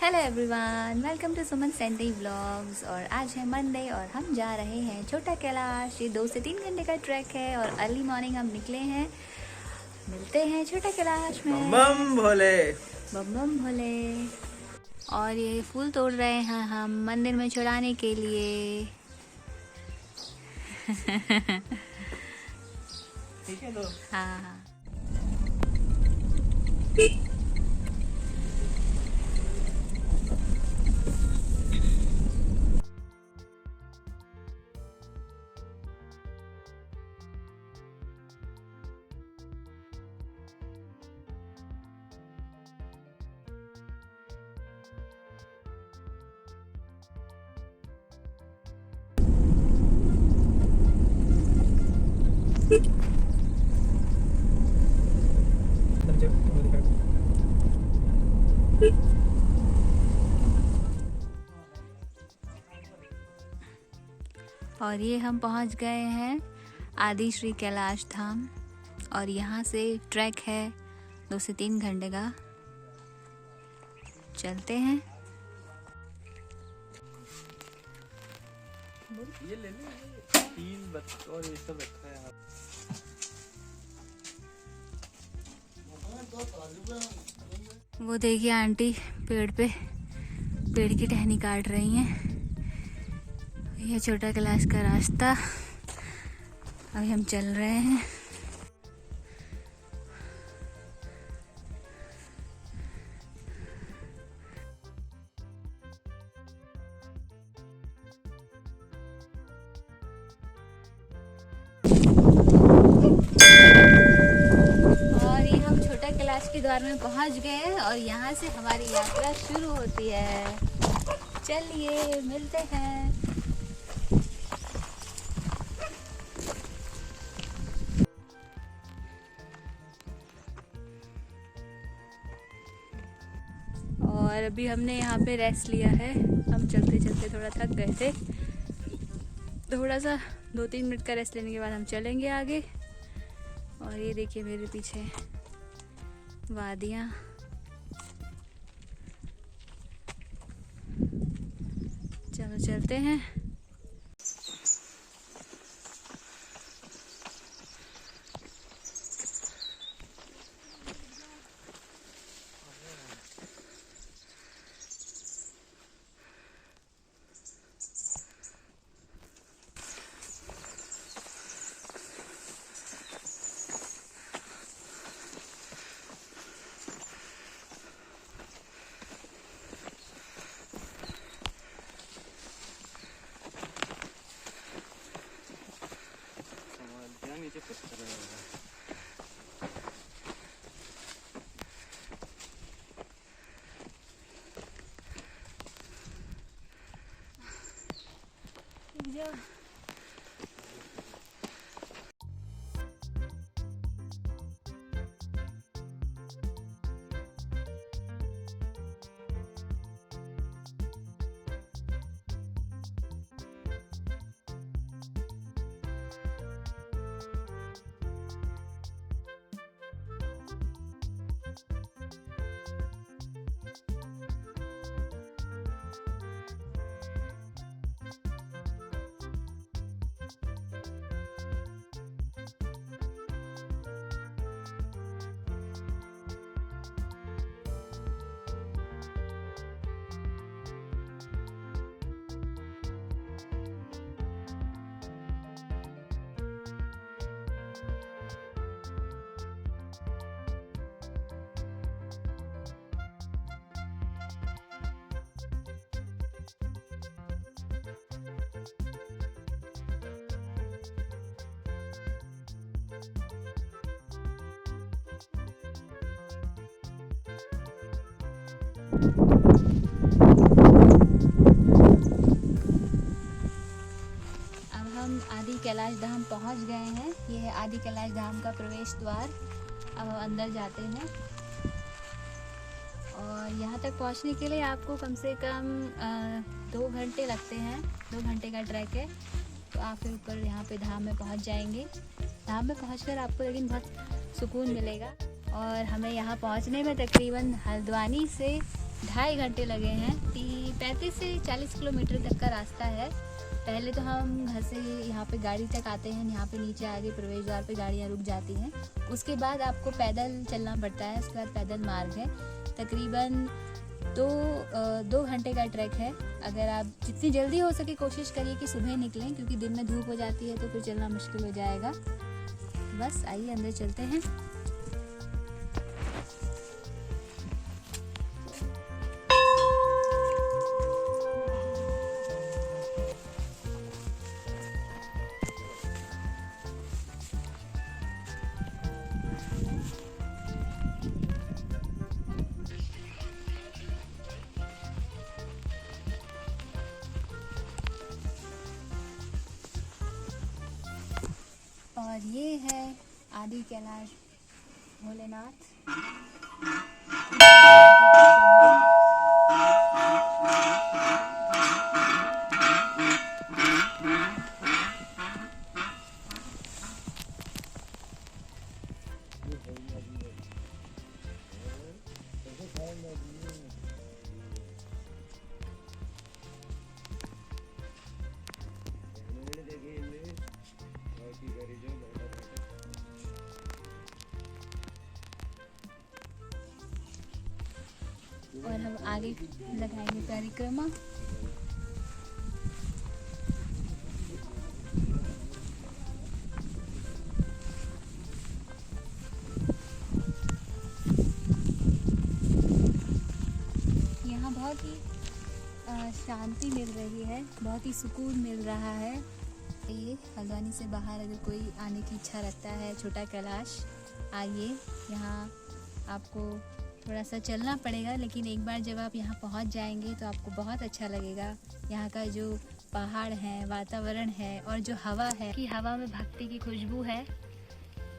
Hello everyone, welcome to Suman senti vlogs. और आज है मंडे और हम जा रहे हैं छोटा कैलाश। ये 2 से 3 घंटे का ट्रैक है और अर्ली मॉर्निंग हम निकले हैं। मिलते हैं छोटा कैलाश में। बम भोले। बम बम भोले। और ये फूल तोड़ रहे हैं हम मंदिर में चढ़ाने के लिए। ठीक है तो हाँ। और ये हम पहुंच गए हैं आदि श्री कैलाश धाम। और यहाँ से ट्रैक है 2 से 3 घंटे का। चलते हैं। ये ले ले 3 और ये सब रखा है यहाँ। वो देखिए आंटी पेड़ पे पेड़ की टहनी काट रही हैं। यह छोटा कैलाश का रास्ता अभी हम चल रहे हैं। और ये हम छोटा कैलाश के द्वार में पहुंच गए हैं और यहाँ से हमारी यात्रा शुरू होती है। चलिए मिलते हैं। और अभी हमने यहाँ पे रेस्ट लिया है। हम चलते चलते थोड़ा थक गए थे। थोड़ा सा 2-3 मिनट का रेस्ट लेने के बाद हम चलेंगे आगे। और ये देखिए मेरे पीछे वादियाँ। चलो चलते हैं। नीचे पत्थर है। अब हम आदि कैलाश धाम पहुंच गए हैं। ये है आदि कैलाश धाम का प्रवेश द्वार। अब हम अंदर जाते हैं। और यहाँ तक पहुँचने के लिए आपको कम से कम 2 घंटे लगते हैं। 2 घंटे का ट्रैक है। तो आप फिर ऊपर यहाँ पे धाम में पहुँच जाएंगे। धाम में पहुँचकर आपको लेकिन बहुत सुकून मिलेगा। और हमें यहाँ पहुँचने में तकरीबन हल्द्वानी से 2.5 घंटे लगे हैं। 35 से 40 किलोमीटर तक का रास्ता है। पहले तो हम घर से यहाँ पे गाड़ी तक आते हैं, यहाँ पे नीचे आगे प्रवेश द्वार पे गाड़ियाँ रुक जाती हैं। उसके बाद आपको पैदल चलना पड़ता है, उसके बाद पैदल मार्ग है। तकरीबन 2 घंटे का ट्रैक है। अगर आप जितनी जल्दी हो सके कोशिश करिए कि सुबह निकलें, क्योंकि दिन में धूप हो जाती है तो फिर चलना मुश्किल हो जाएगा। बस आइए अंदर चलते हैं। और ये है आदि कैलाश भोलेनाथ। और हम आगे लगाएंगे परिक्रमा। यहाँ बहुत ही शांति मिल रही है, बहुत ही सुकून मिल रहा है। ये हल्द्वानी से बाहर अगर कोई आने की इच्छा रखता है, छोटा कैलाश, आइए। यहाँ आपको थोड़ा सा चलना पड़ेगा, लेकिन एक बार जब आप यहाँ पहुँच जाएंगे तो आपको बहुत अच्छा लगेगा। यहाँ का जो पहाड़ है, वातावरण है और जो हवा है, कि हवा में भक्ति की खुशबू है।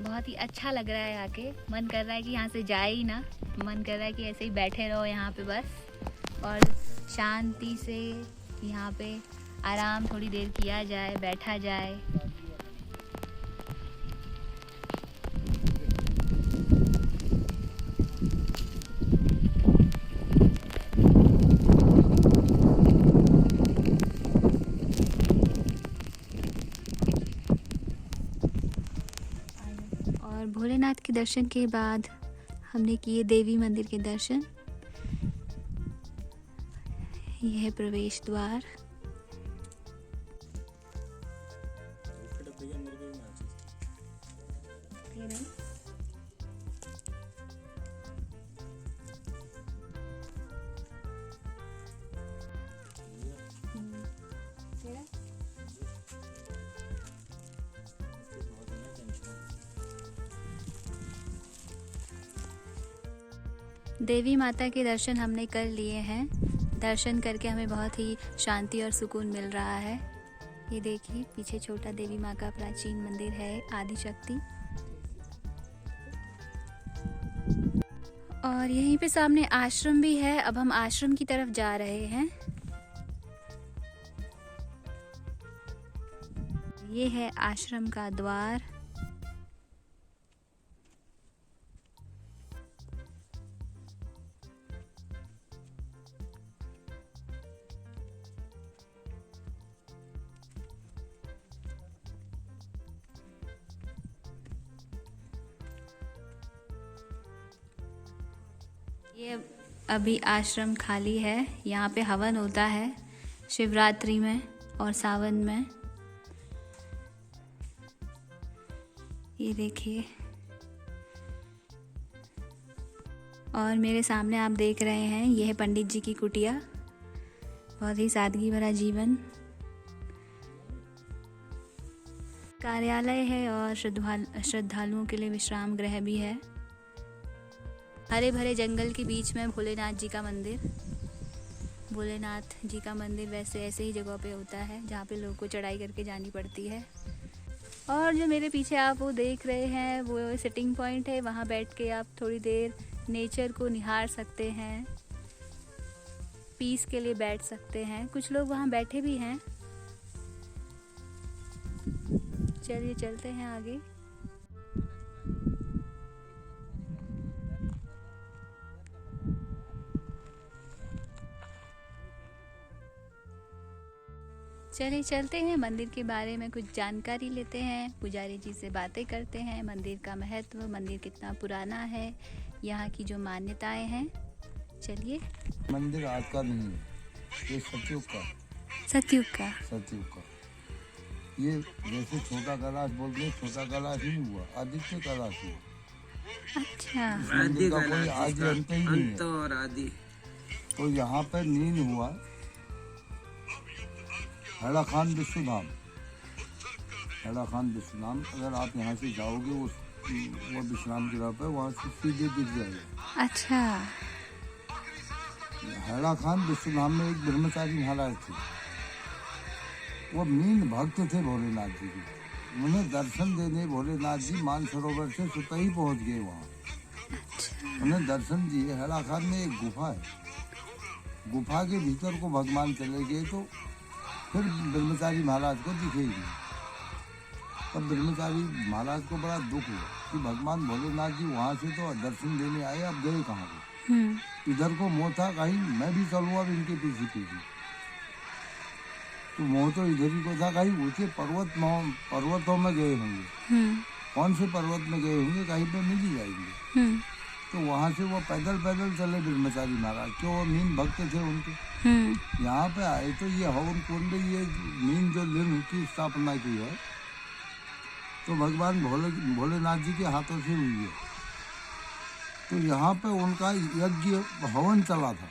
बहुत ही अच्छा लग रहा है आके। मन कर रहा है कि यहाँ से जाए ही ना, मन कर रहा है कि ऐसे ही बैठे रहो यहाँ पे बस, और शांति से यहाँ पे आराम थोड़ी देर किया जाए, बैठा जाए। और भोलेनाथ के दर्शन के बाद हमने किए देवी मंदिर के दर्शन। यह है प्रवेश द्वार। देवी माता के दर्शन हमने कर लिए हैं। दर्शन करके हमें बहुत ही शांति और सुकून मिल रहा है। ये देखिए पीछे छोटा देवी माँ का प्राचीन मंदिर है, आदिशक्ति। और यहीं पे सामने आश्रम भी है। अब हम आश्रम की तरफ जा रहे हैं। ये है आश्रम का द्वार। ये अभी आश्रम खाली है। यहाँ पे हवन होता है शिवरात्रि में और सावन में। ये देखिए, और मेरे सामने आप देख रहे हैं, यह है पंडित जी की कुटिया। बहुत ही सादगी भरा जीवन। कार्यालय है और श्रद्धालुओं के लिए विश्राम गृह भी है। हरे भरे जंगल के बीच में भोलेनाथ जी का मंदिर। भोलेनाथ जी का मंदिर वैसे ऐसे ही जगह पे होता है जहाँ पे लोगों को चढ़ाई करके जानी पड़ती है। और जो मेरे पीछे आप वो देख रहे हैं वो सिटिंग पॉइंट है। वहाँ बैठ के आप थोड़ी देर नेचर को निहार सकते हैं, पीस के लिए बैठ सकते हैं। कुछ लोग वहाँ बैठे भी हैं। चलिए चलते हैं आगे। चलिए चलते हैं, मंदिर के बारे में कुछ जानकारी लेते हैं, पुजारी जी से बातें करते हैं, मंदिर का महत्व, मंदिर कितना पुराना है, यहाँ की जो मान्यताएं हैं। चलिए। मंदिर आज का नहीं है, ये सतयुग का। सतयुग का। सतयुग का ये जैसे छोटा कैलाश बोलते हैं, छोटा कैलाश नहीं हुआ, आदित्य कैलाश हुआ। अच्छा। इस मंदिर का कोई आदि अंत ही नहीं है। और आदि तो यहाँ पर नींद हुआ हैड़ा खान विश्वधाम। हैड़ा खान विश्वधाम, अगर आप यहाँ से जाओगे वो विश्राम गृह पर, वहाँ से सीधे दिख जाएगा। अच्छा। हैड़ा खान विश्वधाम में एक ब्रह्मचारी महाराज थे, वो मीन भक्त थे भोलेनाथ जी के। उन्हें दर्शन देने भोलेनाथ जी मानसरोवर से स्वतः ही पहुँच गए वहाँ। उन्हें दर्शन दिए। हैड़ा खान में एक गुफा है, गुफा के भीतर को भगवान चले गए तो फिर ब्रह्मचारी महाराज को दिखेगी। तब ब्रह्मचारी महाराज को बड़ा दुख हुआ कि भगवान भोलेनाथ जी वहाँ से तो दर्शन देने आए, अब गए कहाँ को। इधर को मोह था कहीं मैं भी चलूँ अब इनके पीछे पीछे, तो मोह तो इधर ही को था कहीं ऊंचे पर्वतों में गए होंगे। कौन से पर्वत में गए होंगे, कहीं पे मिल ही जाएंगे। तो वहाँ से वो पैदल पैदल चले ब्रह्मचारी महाराज, क्यों वो मीन भक्त थे उनके। यहाँ पे आए तो ये हवन कुंड, ये मीन जो लिंग की स्थापना की है तो भगवान भोलेनाथ जी के हाथों से हुई है। तो यहाँ पे उनका यज्ञ हवन चला था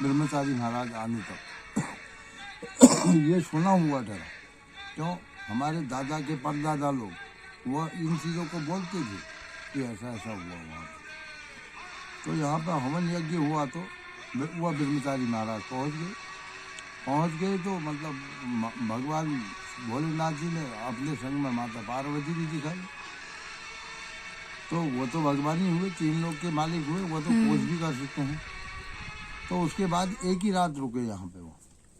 ब्रह्मचारी महाराज आने तक। ये सुना हुआ डरा, क्यों हमारे दादा के परदादा लोग वो इन चीज़ों को बोलते थे कि ऐसा ऐसा हुआ वहाँ। तो यहाँ पर हवन यज्ञ हुआ तो वह ब्रह्मचारी महाराज पहुँच गए तो मतलब भगवान भोलेनाथ जी ने अपने संग में माता पार्वती भी दिखाई। तो वो तो भगवान ही हुए, 3 लोग के मालिक हुए, वो तो खोज भी कर सकते हैं। तो उसके बाद एक ही रात रुके यहाँ पे। वो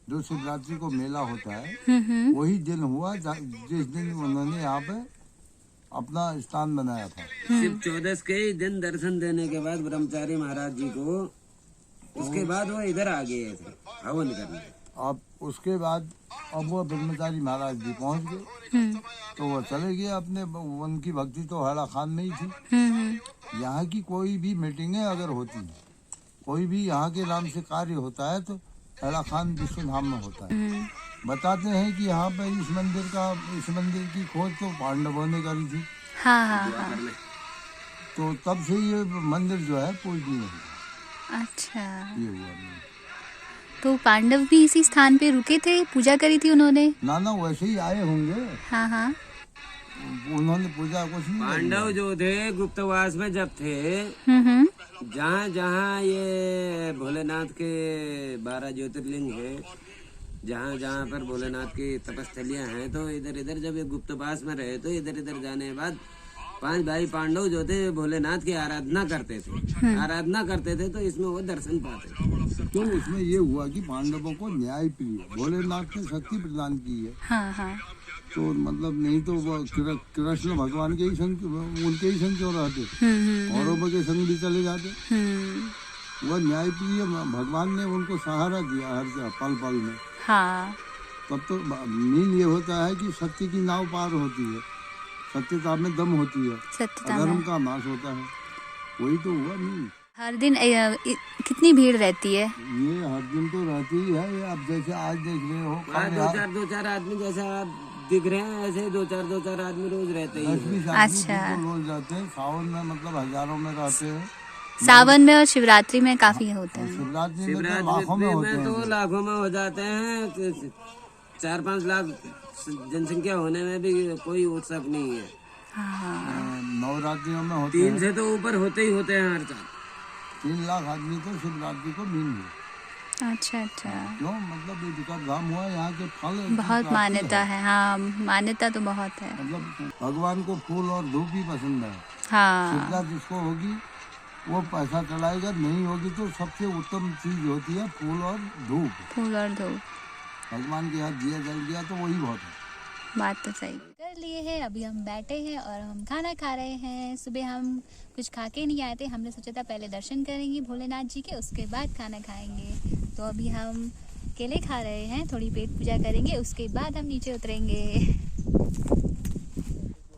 जो शिवरात्रि को मेला होता है वही दिन हुआ जिस दिन उन्होंने यहाँ पे अपना स्थान बनाया था। शिव 14 के ही दिन दर्शन देने के बाद ब्रह्मचारी महाराज जी को, उसके बाद वो इधर आ गए थे हवन करने। अब उसके बाद अब वो ब्रह्मचारी महाराज जी पहुंच गए तो वो चले गए अपने, उनकी भक्ति तो हैड़ा खान में ही थी। यहाँ की कोई भी मीटिंगें अगर होती हैं, कोई भी यहाँ के नाम से कार्य होता है तो हैड़ा खान विश्वधाम में होता है। बताते हैं कि यहाँ पे इस मंदिर की खोज तो पांडवों ने करी थी। हाँ। तो तब से ये मंदिर जो है पूजनीय है। अच्छा। ये हुआ नहीं। तो पांडव भी इसी स्थान पे रुके थे, पूजा करी थी उन्होंने? ना वैसे ही आए होंगे। हाँ। उन्होंने पूजा कुछ नहीं। पांडव जो थे गुप्तवास में जब थे, जहाँ जहाँ ये भोलेनाथ के 12 ज्योतिर्लिंग है, जहाँ जहाँ पर भोलेनाथ की तपस्थलियाँ हैं, तो इधर इधर जब ये गुप्तवास में रहे तो इधर इधर जाने के बाद 5 भाई पांडव जो थे भोलेनाथ की आराधना करते थे तो इसमें वो दर्शन पाते थे। तो उसमें ये हुआ कि पांडवों को न्याय प्रिय भोलेनाथ ने शक्ति प्रदान की है। हाँ। तो मतलब नहीं तो वो कृष्ण भगवान के ही संग, उनके ही संग क्यों रहते, कौरवों के संग भी चले जाते। वह न्याय प्रिय भगवान ने उनको सहारा दिया हर पल पल में। हाँ। तब तो मीन ये होता है कि सत्य की नाव पार होती है, सत्यता में दम होती है, अधर्म का नाश होता है। वही तो हुआ मीन। हर दिन कितनी भीड़ रहती है? ये हर दिन तो रहती ही है। अब जैसे आज देख रहे हो, दो चार आदमी जैसा आप दिख रहे हैं, ऐसे दो चार आदमी रोज रहते हैं। 10-20 आदमी रोज रहते हैं। सावन में मतलब हजारों में रहते हैं। सावन में और शिवरात्रि में काफी होते हैं। शिवरात्रि में तो लाखों में होते हैं। तो लाखों में हो जाते हैं। 4-5 लाख जनसंख्या होने में भी कोई उत्सव नहीं है। नवरात्रियों में होते हैं 3 से तो ऊपर होते ही होते हैं हर साल। 3 लाख आदमी तो शिवरात्रि को मीन हुए। अच्छा। क्यों मतलब ये विकट धाम हुआ, यहाँ के फल बहुत मान्यता है। हाँ, मान्यता तो बहुत है। मतलब भगवान को फूल और धूप ही पसंद है। हाँ। शिवरात्रि जिसको होगी वो पैसा चलाएगा, नहीं होगी तो सबसे उत्तम चीज होती है फूल और धूप। भगवान के हाथ दिया जल गया तो वही बहुत है। बात तो सही। कर लिए हैं, अभी हम बैठे हैं और हम खाना खा रहे हैं। सुबह हम कुछ खा के नहीं आए थे, हमने सोचा था पहले दर्शन करेंगे भोलेनाथ जी के, उसके बाद खाना खाएंगे। तो अभी हम केले खा रहे हैं, थोड़ी पेट पूजा करेंगे, उसके बाद हम नीचे उतरेंगे।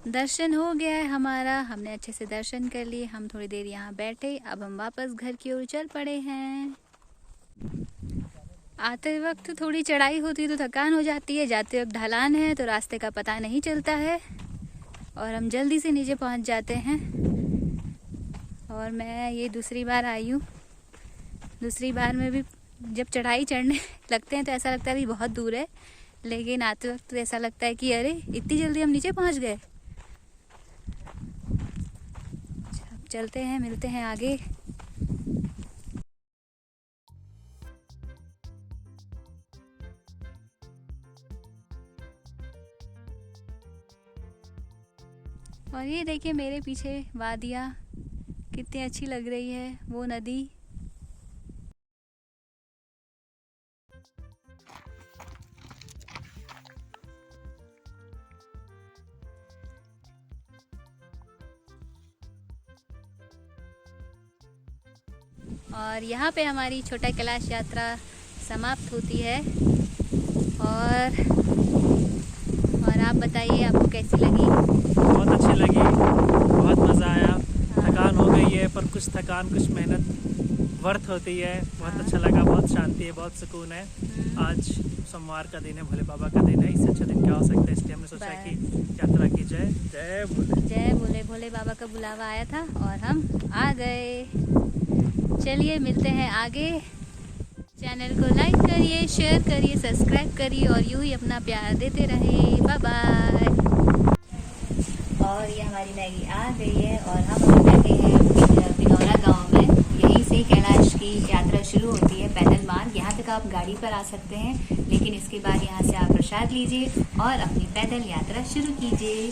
दर्शन हो गया है हमारा, हमने अच्छे से दर्शन कर लिए। हम थोड़ी देर यहाँ बैठे, अब हम वापस घर की ओर चल पड़े हैं। आते वक्त थोड़ी चढ़ाई होती है तो थकान हो जाती है, जाते वक्त ढलान है तो रास्ते का पता नहीं चलता है और हम जल्दी से नीचे पहुँच जाते हैं। और मैं ये दूसरी बार आई हूँ। दूसरी बार में भी जब चढ़ाई चढ़ने लगते हैं तो ऐसा लगता है अभी बहुत दूर है, लेकिन आते वक्त तो ऐसा लगता है कि अरे इतनी जल्दी हम नीचे पहुँच गए। चलते हैं, मिलते हैं आगे। और ये देखिए मेरे पीछे वादियाँ कितनी अच्छी लग रही है, वो नदी। और यहाँ पे हमारी छोटा कैलाश यात्रा समाप्त होती है। और आप बताइए आपको कैसी लगी? बहुत अच्छी लगी, बहुत मज़ा आया। थकान हो गई है पर कुछ थकान कुछ मेहनत वर्थ होती है। बहुत अच्छा लगा, बहुत शांति है, बहुत सुकून है। आज सोमवार का दिन है, भोले बाबा का दिन है, इससे अच्छा दिन क्या हो सकता है। इसलिए हमने सोचा कि यात्रा की जाए। जय भोले, जय भोले। भोले बाबा का बुलावा आया था और हम आ गए। चलिए मिलते हैं आगे। चैनल को लाइक करिए, शेयर करिए, सब्सक्राइब करिए और यूं ही अपना प्यार देते रहिए। Bye bye. और ये हमारी मैगी आ गई है और हम बैठे हैं बिनौरा गांव में। यहीं से कैलाश की यात्रा शुरू होती है, पैदल मार्ग। यहाँ तक आप गाड़ी पर आ सकते हैं, लेकिन इसके बाद यहाँ से आप प्रसाद लीजिए और अपनी पैदल यात्रा शुरू कीजिए।